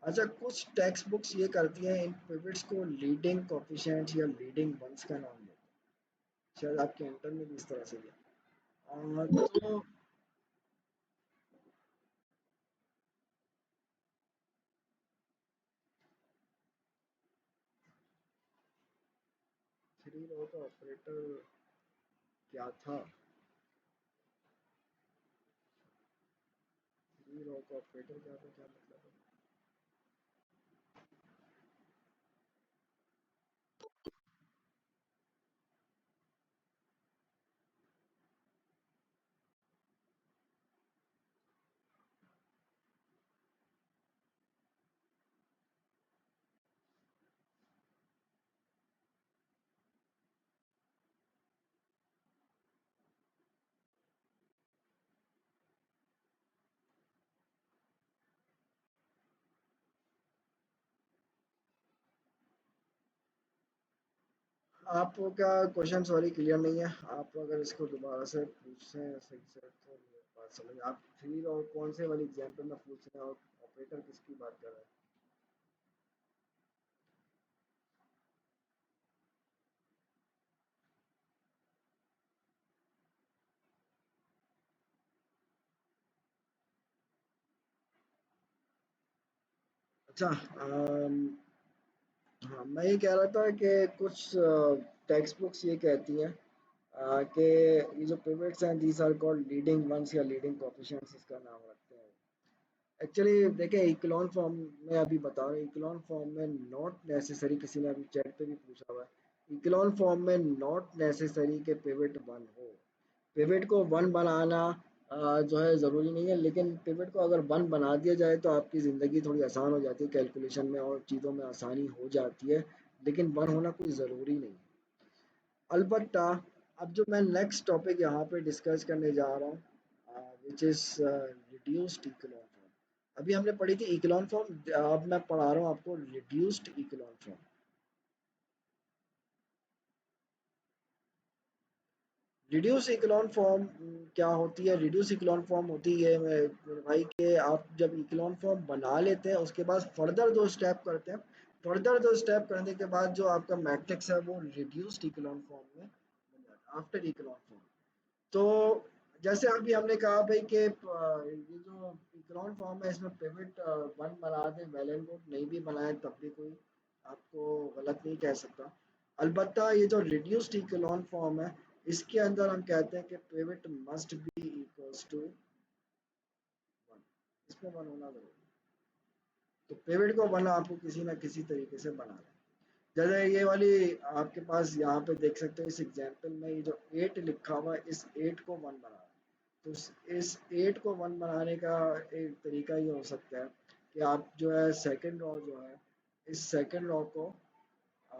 अच्छा, कुछ टेक्स्ट बुक्स ये करती हैं इन पिवट्स को लीडिंग कोफिशिएंट्स या लीडिंग वंस का नाम देते हैं। शायद आपके इंटर में भी इस तरह से ही है। तो थ्री रो का ऑपरेटर क्या था? थ्री रो का ऑपरेटर क्या था, क्या मतलब है? आपका क्वेश्चन सॉरी क्लियर नहीं है, आप अगर इसको दोबारा से पूछें सही से तो मेरे बात समझ। आप थ्री रो कौन से वाली एग्जाम्पल में पूछ रहे हैं और ऑपरेटर किसकी बात कर रहे हैं? अच्छा, हाँ मैं ये कह रहा था कि कुछ टेक्स्ट बुक्स ये कहती हैं कि ये जो पिवट्स हैं these are called leading ones या लीडिंग कोएफिशिएंट्स इसका नाम रखते हैं। एक्चुअली देखिए इक्लोन फॉर्म में अभी बता रहा हूँ, इक्लोन फॉर्म में नॉट नेसेसरी, किसी ने अभी चैट पे भी पूछा हुआ है, इक्लोन फॉर्म में नॉट नेसेसरी के पिवट वन हो। पिवट को वन बनाना जो है ज़रूरी नहीं है, लेकिन पिवट को अगर वन बना दिया जाए तो आपकी ज़िंदगी थोड़ी आसान हो जाती है, कैलकुलेशन में और चीज़ों में आसानी हो जाती है, लेकिन वन होना कोई ज़रूरी नहीं है। अलबत्ता अब जो मैं नेक्स्ट टॉपिक यहाँ पे डिस्कस करने जा रहा हूँ which is reduced echelon form. अभी हमने पढ़ी थी इकोलॉन फॉर्म, अब मैं पढ़ा रहा हूँ आपको reduced echelon form. Reduce echelon form क्या होती है? रिड्यूस इकोलॉन फॉर्म होती है मेरे भाई कि आप जब इकोलॉन फॉर्म बना लेते हैं उसके बाद फर्दर दो स्टेप करते हैं। फर्दर दो स्टेप करने के बाद जो आपका मैट्रिक्स है वो रिड्यूस्ड इकोलॉन फॉर्म में बन जाता है आफ्टर इकोलॉन फॉर्म। तो जैसे अभी हमने कहा भाई कि ये जो इकोलॉन फॉर्म है इसमें पिवट वन बना दे वेल एंड गुड, नहीं भी बनाए तब भी कोई आपको गलत नहीं कह सकता। अलबत्ता ये जो रिड्यूस्ड इकोलॉन फॉर्म है इसके अंदर हम कहते हैं कि pivot must be equals to one, इसमें वन होना जरूरी है। तो पिवट को वन आपको किसी ना किसी तरीके से बनाना है। जैसे ये वाली आपके पास यहाँ पे देख सकते हो इस एग्जांपल में ये जो 8 लिखा हुआ है इस 8 को वन बना है। तो इस 8 को वन बनाने का एक तरीका ये हो सकता है कि आप जो है सेकंड रॉ जो है इस सेकंड रॉ को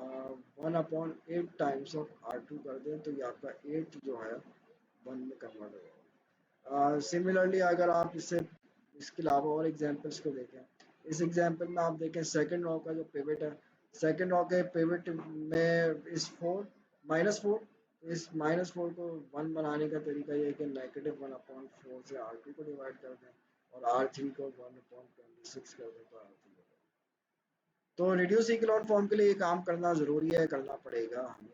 1/8 टाइम्स ऑफ R2 कर दें तो ये आपका 8 जो है 1 में कन्वर्ट हो जाएगा। सिमिलरली अगर आप इसके अलावा और एग्जांपल्स को देखें, इस एग्जांपल में आप देखें सेकंड रॉ का जो पिवट है, सेकंड रॉ के पिवट में इस 4 -4, इस -4 को 1 बनाने का तरीका ये है कि -1/4 से R2 को डिवाइड कर दें और R3 को 1/26 कर दें तो R3 हो जाएगा। तो रिड्यूस इक्लोन फॉर्म के लिए ये काम करना ज़रूरी है, करना पड़ेगा हमें।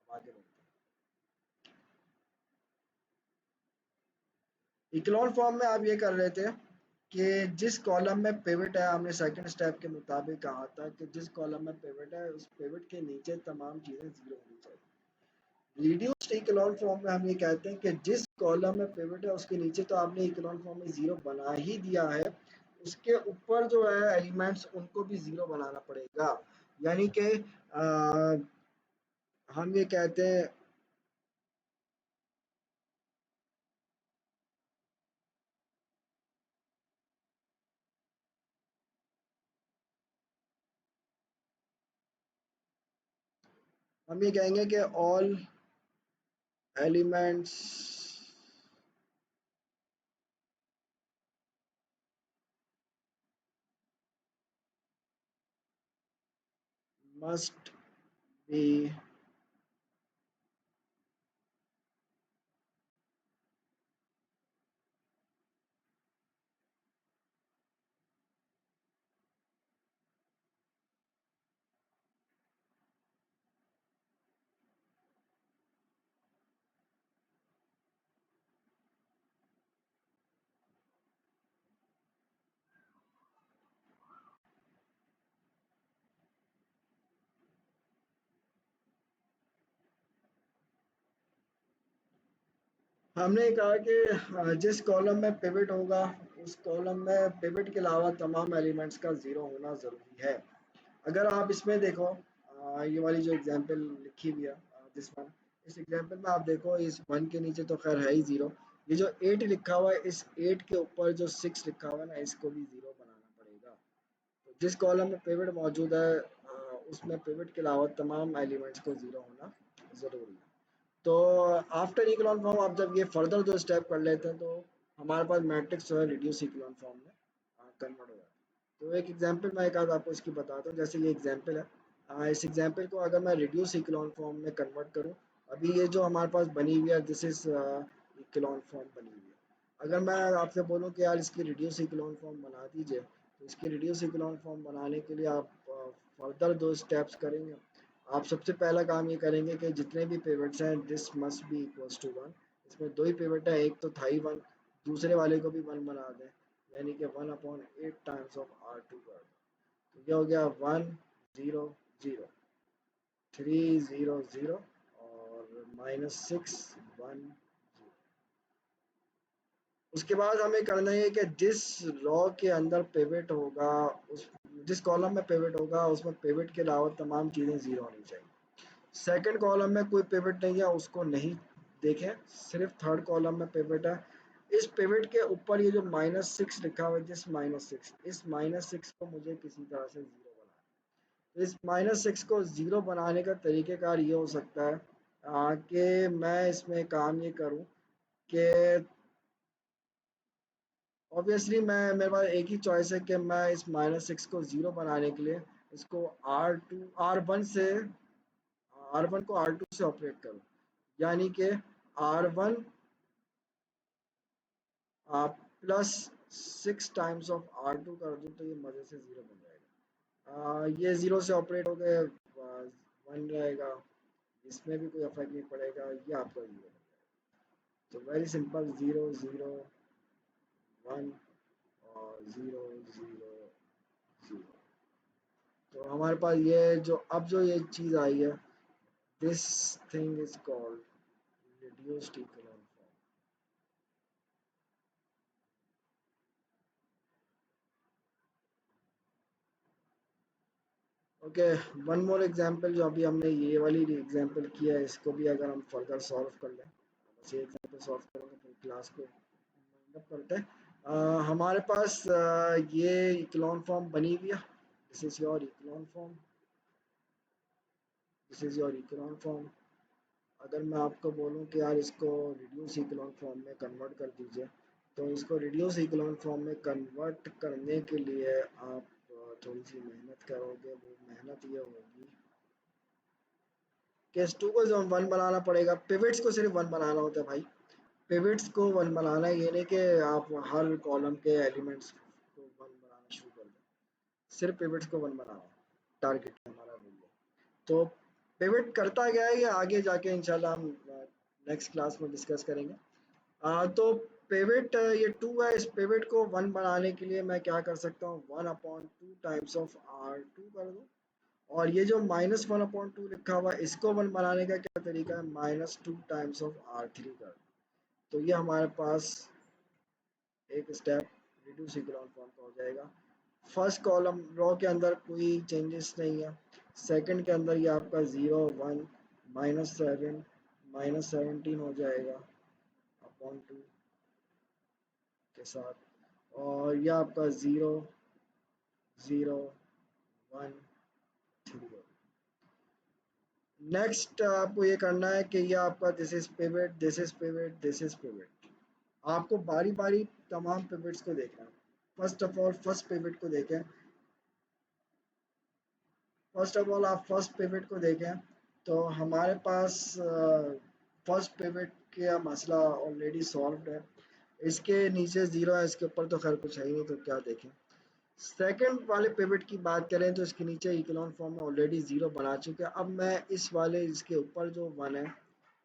अब आगे बढ़ते हैं। इक्लोन फॉर्म में आप ये कर रहे थे कि जिस कॉलम में पिवट है, हमने सेकंड स्टेप के मुताबिक कहा था कि जिस कॉलम में पिवट है उस पिवट के नीचे तमाम चीज़ें ज़ीरो होनी चाहिए। रिड्यूस्ड इक्लोन फॉर्म में हम ये कहते हैं कि जिस कॉलम में पिवट है उसके नीचे तो आपने इक्लोन फॉर्म में ज़ीरो बना ही दिया है, उसके ऊपर जो है एलिमेंट्स उनको भी ज़ीरो बनाना पड़ेगा। यानी कि हम ये कहते हैं, हम ये कहेंगे कि ऑल एलिमेंट्स मस्ट बी हमने कहा कि जिस कॉलम में पिवट होगा उस कॉलम में पिवट के अलावा तमाम एलिमेंट्स का ज़ीरो होना ज़रूरी है। अगर आप इसमें देखो, ये वाली जो एग्जांपल लिखी हुई है, दिस वन, इस एग्जांपल में आप देखो इस 1 के नीचे तो खैर है ही ज़ीरो, ये जो 8 लिखा हुआ है इस 8 के ऊपर जो 6 लिखा हुआ है ना इसको भी ज़ीरो बनाना पड़ेगा। तो जिस कॉलम में पिवट मौजूद है उसमें पिवट के अलावा तमाम एलिमेंट्स को ज़ीरो होना ज़रूरी है। तो आफ्टर इकोलॉन फॉर्म आप जब ये फर्दर जो स्टेप कर लेते हैं तो हमारे पास मैट्रिक्स जो है रिड्यूस इकोलॉन फॉर्म में कन्वर्ट हो जाता है। तो एक एग्जांपल मैं एक आध आपको इसकी बताता हूँ, जैसे ये एग्जांपल है, इस एग्जांपल को अगर मैं रिड्यूस इकोलॉन फॉर्म में कन्वर्ट करूँ, अभी ये जो हमारे पास बनी हुई है दिस इज इकोलॉन फॉर्म बनी हुई है। अगर मैं आपसे बोलूँ कि यार इसकी रिड्यूस इकोलॉन फॉर्म बना दीजिए, तो इसकी रिड्यूस इकोलॉन फॉर्म बनाने के लिए आप फर्दर दो स्टेप्स करेंगे। आप सबसे पहला काम ये करेंगे कि जितने भी पिवट्स हैं this must be equals to 1। इसमें दो ही पिवट है, एक तो था ही 1, दूसरे वाले को भी 1 बना दें, यानी कि 1/8 टाइम्स ऑफ R2 कर दें। तो ये हो गया 1 0 0 3 0 0 और -6 1 0। उसके बाद हमें करना है कि जिस रॉ के अंदर पिवट होगा, उस जिस कॉलम में पिवट होगा उसमें पिवट के अलावा तमाम चीज़ें ज़ीरो होनी चाहिए। सेकंड कॉलम में कोई पिवट नहीं है उसको नहीं देखें, सिर्फ थर्ड कॉलम में पिवट है। इस पिवट के ऊपर ये जो -6 लिखा हुआ है, दिस -6, इस -6 को मुझे किसी तरह से ज़ीरो बनाना है। इस -6 को ज़ीरो बनाने का तरीक़ेकार ये हो सकता है कि मैं इसमें काम ये करूँ कि ऑब्वियसली मैं मेरे पास एक ही चॉइस है कि मैं इस -6 को ज़ीरो बनाने के लिए इसको R1 से R1 को R2 से ऑपरेट करूँ, यानी कि R1 plus 6 times of R2 कर दूँ तो ये मज़े से ज़ीरो बन जाएगा। ये ज़ीरो से ऑपरेट हो गए 1 रहेगा, इसमें भी कोई इफेक्ट नहीं पड़ेगा, ये आपका ज़ीरो बन जाएगा। तो वेरी सिंपल 0 0 1 और 0 0 0। तो हमारे पास ये जो अब जो ये चीज़ आई है, this thing is called reduced echelon form. Okay, one more example, जो अभी हमने ये वाली एग्जांपल किया है इसको भी अगर हम फर्दर सॉल्व कर लें, बस ये एग्जांपल सॉल्व करेंगे फिर क्लास को वाइंड अप करते हैं। हमारे पास ये इकोलॉन फॉर्म बनी हुई है, this is your echelon form. This is your echelon form. अगर मैं आपको बोलूं कि यार इसको रिड्यूस इकोलॉन फॉर्म में कन्वर्ट कर दीजिए, तो इसको रिड्यूस इकोलॉन फॉर्म में कन्वर्ट करने के लिए आप थोड़ी सी मेहनत करोगे। वो मेहनत ये होगी, केस टू को जो वन बनाना पड़ेगा। पिवट्स को सिर्फ वन बनाना होता है भाई। पिवट्स को वन बनाना है, ये नहीं कि आप हर कॉलम के एलिमेंट्स को वन बनाना शुरू कर दें। सिर्फ पिवट्स को वन बनाना है, टारगेट हमारा वही है। तो पिवट करता क्या है, ये आगे जाके इंशाल्लाह हम नेक्स्ट क्लास में डिस्कस करेंगे। तो पिवट ये टू है, इस पिवट को वन बनाने के लिए मैं क्या कर सकता हूँ, one upon two times of R two कर दूँ। और ये जो माइनस वन अपॉन टू लिखा हुआ है, इसको वन बनाने का क्या तरीका है, minus two times of R three कर। तो ये हमारे पास एक स्टेप रिड्यूस इकोलॉन फॉर्म का हो जाएगा। फर्स्ट कॉलम रो के अंदर कोई चेंजेस नहीं है। सेकंड के अंदर ये आपका 0 1 -7 -17 हो जाएगा अपॉन टू के साथ। और ये आपका 0 0 1 3 हो। नेक्स्ट आपको ये करना है कि ये आपका this is pivot, this is pivot, this is pivot. आपको बारी बारी तमाम पिवट्स को देखना है। First of all first pivot को देखें। फर्स्ट ऑफ ऑल आप फर्स्ट पिवट को देखें, तो हमारे पास फर्स्ट पिवट का मसला ऑलरेडी सॉल्व्ड है। इसके नीचे ज़ीरो है, इसके ऊपर तो खैर कुछ है ही नहीं, तो क्या देखें। सेकंड वाले पिवट की बात करें तो इसके नीचे इकोलॉन फॉर्म में ऑलरेडी ज़ीरो बना चुके हैं। अब मैं इस वाले इसके ऊपर जो वन है,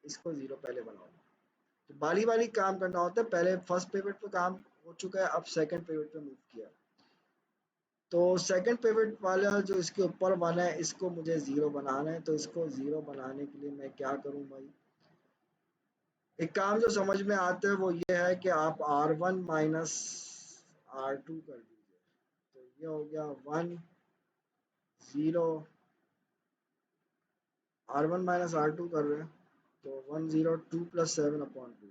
इसको ज़ीरो पहले बनाऊंगा। तो बारी बारी काम करना होता है। पहले फर्स्ट पिवट पे काम हो चुका है, अब सेकंड पिवट पे मूव किया। तो सेकंड पिवट वाला जो इसके ऊपर वन है, इसको मुझे ज़ीरो बनाना है। तो इसको ज़ीरो बनाने के लिए मैं क्या करूं भाई, एक काम जो समझ में आता है वो ये है कि आप R1 माइनस R2 कर दीजिए। तो ये हो गया 1 0, R1 माइनस R2 कर रहे हैं, तो 1 0 2 प्लस 7 अपॉन टू।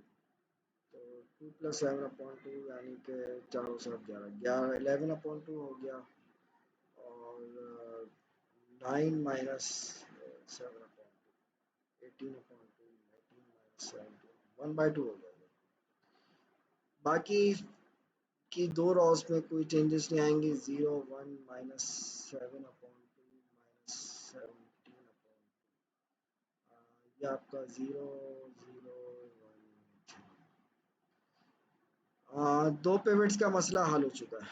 तो 2 प्लस 7 अपॉन टू यानी कि 4 और 7 11 11 अपॉन टू हो गया। और 9 minus 7 upon 18 upon two, 19 minus 17 1/2 हो जाएगा। बाकी की दो रॉस में कोई चेंजेस नहीं आएंगे। 0 1 minus 7 upon two minus 17 upon ये आपका 0 0 1। दो पिवट्स का मसला हल हो चुका है।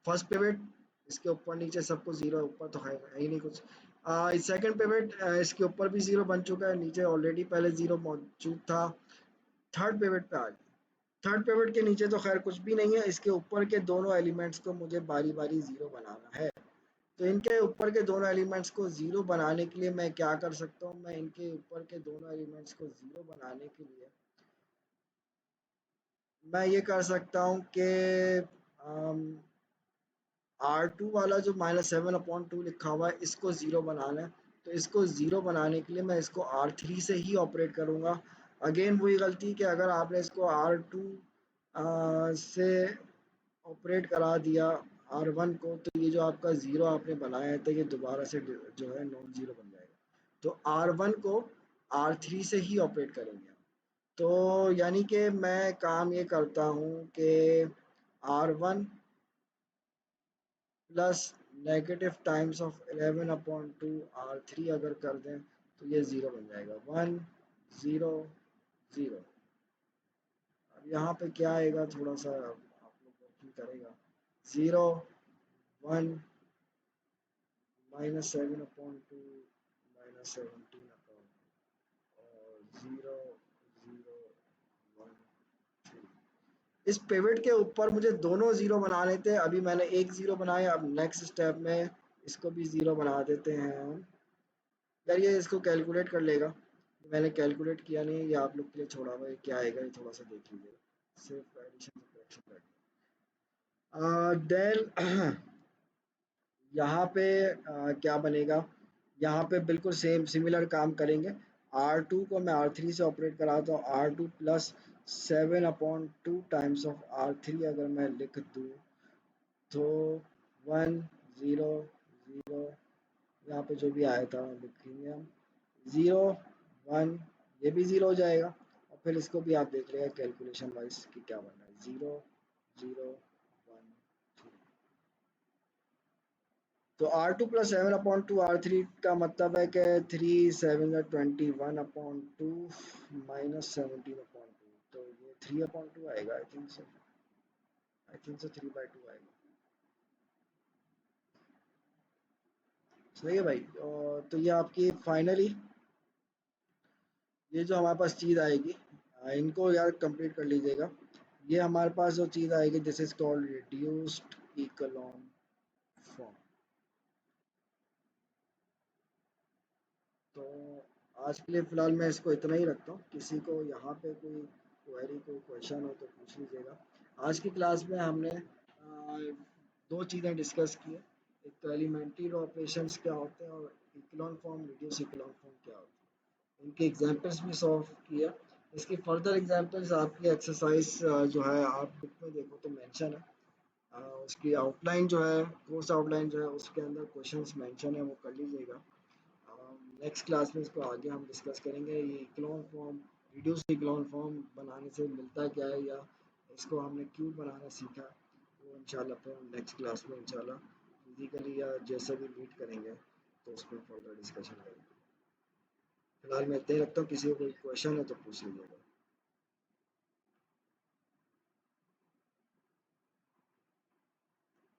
फर्स्ट पिवट इसके ऊपर नीचे सबको जीरो, ऊपर तो है ही नहीं कुछ। सेकंड पिवट इसके ऊपर भी जीरो बन चुका है, नीचे ऑलरेडी पहले जीरो मौजूद था। थर्ड पिवट पे आ गया। थर्ड पिवट के नीचे तो खैर कुछ भी नहीं है। इसके ऊपर के दोनों एलिमेंट्स को मुझे बारी बारी जीरो बनाना है। तो इनके ऊपर के दोनों एलिमेंट्स को जीरो बनाने के लिए मैं क्या कर सकता हूँ, मैं इनके ऊपर के दोनों एलिमेंट्स को जीरो बनाने के लिए मैं ये कर सकता हूँ कि R2 वाला जो -7/2 लिखा हुआ है, इसको ज़ीरो बनाना है। तो इसको ज़ीरो बनाने के लिए मैं इसको R3 से ही ऑपरेट करूँगा। अगेन वही गलती कि अगर आपने इसको R2 से ऑपरेट करा दिया R1 को, तो ये जो आपका ज़ीरो आपने बनाया था, ये दोबारा से जो है नॉन ज़ीरो बन जाएगा। तो R1 को R3 से ही ऑपरेट करेंगे। तो यानी कि मैं काम ये करता हूँ कि R1 plus negative times of 11/2 R3 अगर कर दें, तो ये ज़ीरो बन जाएगा। 1 0 0। अब यहाँ पे क्या आएगा, थोड़ा सा आप लोग वर्किंग करेगा। 0 1 -7/2 -17 और 0 0 1 3। इस पिवट के ऊपर मुझे दोनों ज़ीरो बनाने थे। अभी मैंने एक ज़ीरो बनाया। अब नेक्स्ट स्टेप में इसको भी ज़ीरो बना देते हैं हम। यार ये इसको कैलकुलेट कर लेगा, मैंने कैलकुलेट किया नहीं, ये आप लोग के लिए छोड़ा हुआ है। क्या आएगा ये थोड़ा सा देख लीजिएगा। सिर्फ एडिशन सब्ट्रैक्शन कर देन यहाँ पे क्या बनेगा, यहाँ पे बिल्कुल सेम सिमिलर काम करेंगे। R2 को मैं R3 से ऑपरेट कराता हूँ। R2 plus 7/2 times of R3 अगर मैं लिख दूँ, तो 1 0 0 यहाँ पे जो भी आया था लिखेंगे हम। ज़ीरो वन, ये भी ज़ीरो हो जाएगा। और फिर इसको भी आप देख लेगा कैलकुलेशन वाइज कि क्या बन रहा है, ज़ीरो ज़ीरो वन थ्री। तो R2 + 7/2 R3 का मतलब है कि 3 7 21/2 -17/2, तो ये 3/2 आएगा, आई थिंक सो 3/2 आएगा। सही है भाई। तो ये आपकी फाइनली ये जो हमारे पास चीज़ आएगी, इनको यार कंप्लीट कर लीजिएगा। ये हमारे पास जो चीज़ आएगी this is called reduced echelon form. तो आज के लिए फ़िलहाल मैं इसको इतना ही रखता हूँ। किसी को यहाँ पे कोई क्वेरी कोई क्वेश्चन हो तो पूछ लीजिएगा। आज की क्लास में हमने दो चीज़ें डिस्कस की है। एक तो एलिमेंट्री ऑपरेशंस क्या होते हैं और इकोलॉन फॉर्म रिड्यूस इकोलॉन फॉर्म क्या होते हैं, इनके एग्जांपल्स भी सॉल्व किया। इसकी फर्दर एग्जांपल्स आपकी एक्सरसाइज जो है आप बुक में देखो तो मेंशन है। उसकी आउटलाइन जो है, कोर्स आउटलाइन जो है उसके अंदर क्वेश्चंस मेंशन है, वो कर लीजिएगा। नेक्स्ट क्लास में इसको आगे हम डिस्कस करेंगे। ये echelon form, reduce echelon form बनाने से मिलता क्या है, या इसको हमने क्यों बनाना सीखा, वो इंशाल्लाह फिर नेक्स्ट क्लास में इंशाल्लाह फिजिकली या जैसे भी मीट करेंगे तो उसमें फर्दर डिस्कशन करेंगे। फिलहाल मैं इतना ही रखता हूँ, किसी को कोई क्वेश्चन है तो पूछ लीजिएगा।